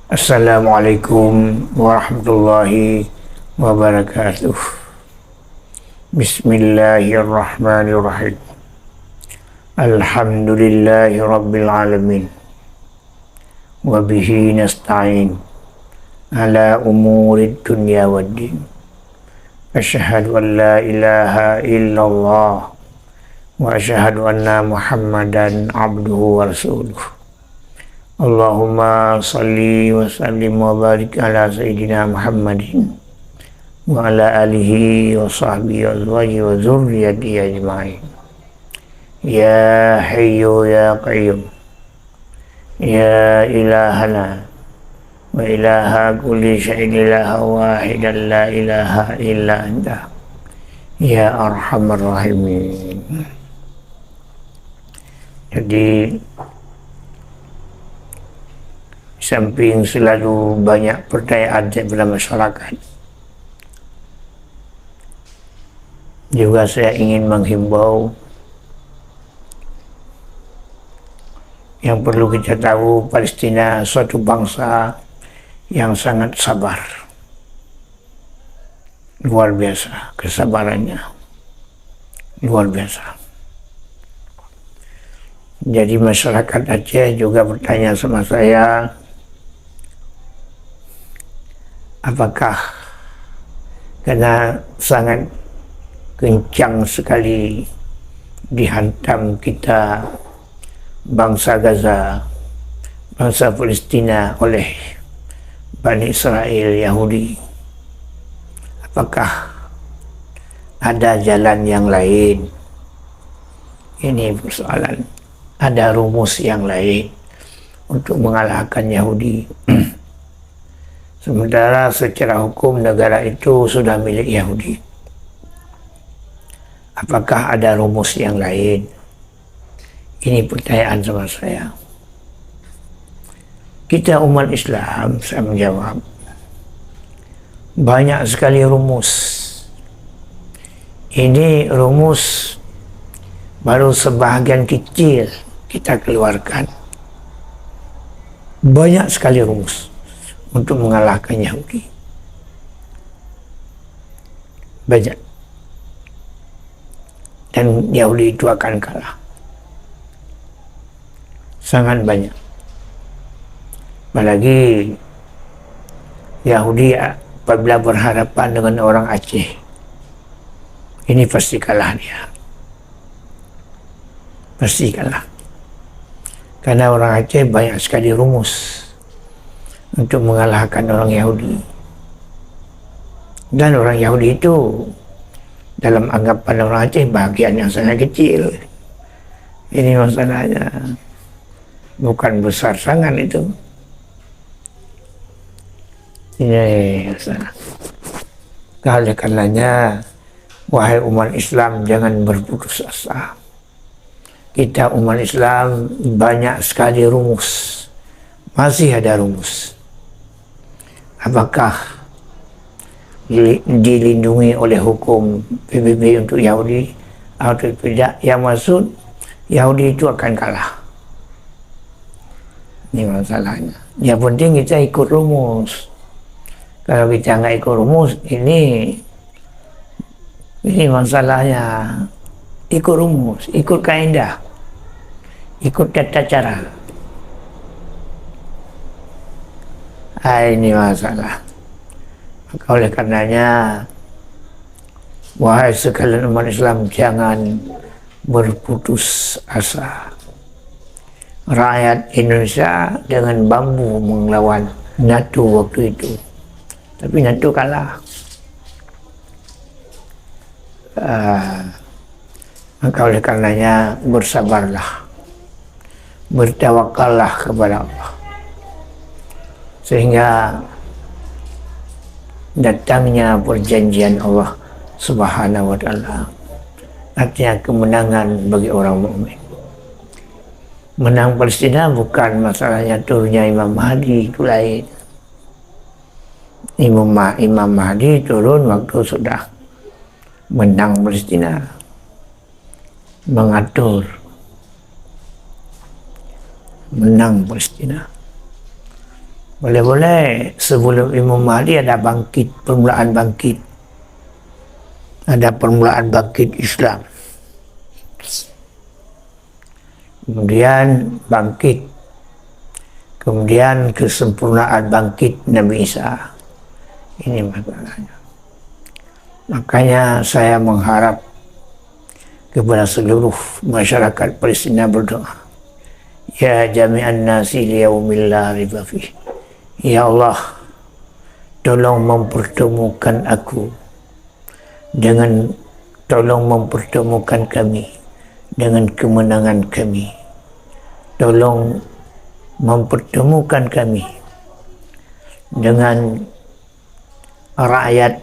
Assalamualaikum warahmatullahi wabarakatuh. Bismillahirrahmanirrahim. Alhamdulillahi rabbil alamin. Wa bihi nasta'in ala umurid dunya waddin. Asyhadu an la ilaha illallah wa asyhadu anna Muhammadan abduhu wa rasuluh. Allahumma salli wa sallim wa barik ala Sayyidina Muhammadin wa ala alihi wa sahbihi wa azwaji wa zurriyati ajma'in. Ya Hayyu ya Qayyum, ya ilahana wa ilaha kulli syai'in ilaha wahidan la ilaha illa anta ya arhamar rahimin. Jadi samping selalu banyak pertanyaan daripada masyarakat, juga saya ingin menghimbau yang perlu kita tahu, Palestina suatu bangsa yang sangat sabar, luar biasa kesabarannya, luar biasa. Jadi masyarakat Aceh juga bertanya sama saya, apakah karena sangat kencang sekali dihantam kita bangsa Gaza, bangsa Palestina oleh Bani Israel Yahudi, apakah ada jalan yang lain? Ini persoalan. Ada rumus yang lain untuk mengalahkan Yahudi. Sementara secara hukum negara itu sudah milik Yahudi. Apakah ada rumus yang lain? Ini pertanyaan sama saya. Kita umat Islam, saya menjawab, banyak sekali rumus. Ini rumus baru sebahagian kecil kita keluarkan. Banyak sekali rumus untuk mengalahkan Yahudi. Banyak. Dan Yahudi itu akan kalah. Sangat banyak. Apalagi Yahudi apabila berhadapan dengan orang Aceh, ini pasti kalah dia. Pasti kalah. Karena orang Aceh banyak sekali rumus untuk mengalahkan orang Yahudi. Dan orang Yahudi itu dalam anggapan orang Aceh bagian yang sangat kecil. Ini masalahnya. Bukan besar sangat itu. Ini masalah. Oleh karenanya, wahai umat Islam, jangan berputus asa. Kita umat Islam banyak sekali rumus. Masih ada rumus. Apakah dilindungi oleh hukum PBB untuk Yahudi atau tidak? Yang maksud Yahudi itu akan kalah. Ini masalahnya. Yang penting kita ikut rumus. Kalau kita nggak ikut rumus, ini masalahnya. Ikut rumus, ikut kaedah, ikut tata cara. Ini masalah. Maka oleh karenanya, wahai sekalian umat Islam, jangan berputus asa. Rakyat Indonesia dengan bambu melawan NATO waktu itu. Tapi NATO kalah. Maka oleh karenanya bersabarlah, bertawakallah kepada Allah, sehingga datangnya perjanjian Allah Subhanahu wa Ta'ala artinya kemenangan bagi orang mukmin. Menang Palestina bukan masalahnya turunnya Imam Mahdi, itu lain. Imam Mahdi turun waktu sudah menang Palestina, mengatur menang Palestina. Boleh-boleh sebelum Imam Mahdi ada bangkit, permulaan bangkit. Ada permulaan bangkit Islam. Kemudian bangkit. Kemudian kesempurnaan bangkit Nabi Isa. Ini masalahnya. Makanya saya mengharap kepada seluruh masyarakat Palestina berdoa. Ya jami'an nasi liyaumil la riba fih. Ya Allah, tolong mempertemukan aku dengan, tolong mempertemukan kami dengan kemenangan kami. Tolong mempertemukan kami dengan rakyat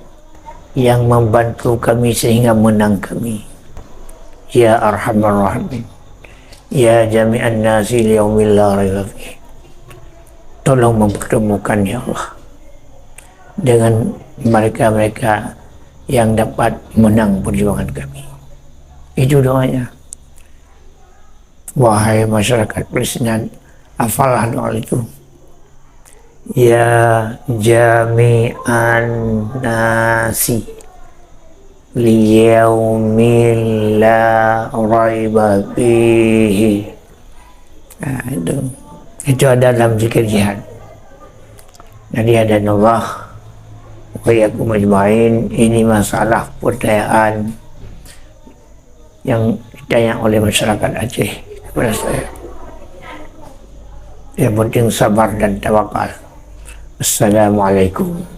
yang membantu kami sehingga menang kami. Ya Arhamar Rahimin. Ya jami'an nasi liyaumil la riba fih. Tolong mempertemukan ya Allah dengan mereka-mereka yang dapat menang perjuangan kami. Itu doanya. Wahai masyarakat Palestina, hafallah doa itu. Ya jami'an nasi liyaumil la raiba fihi. Nah, itu ada dalam zikir jihad. Jadi ada Allah wa yakum ajmain. Ini masalah percayaan yang ditanya oleh masyarakat Aceh kepada saya. Yang penting sabar dan tawakal. Assalamualaikum.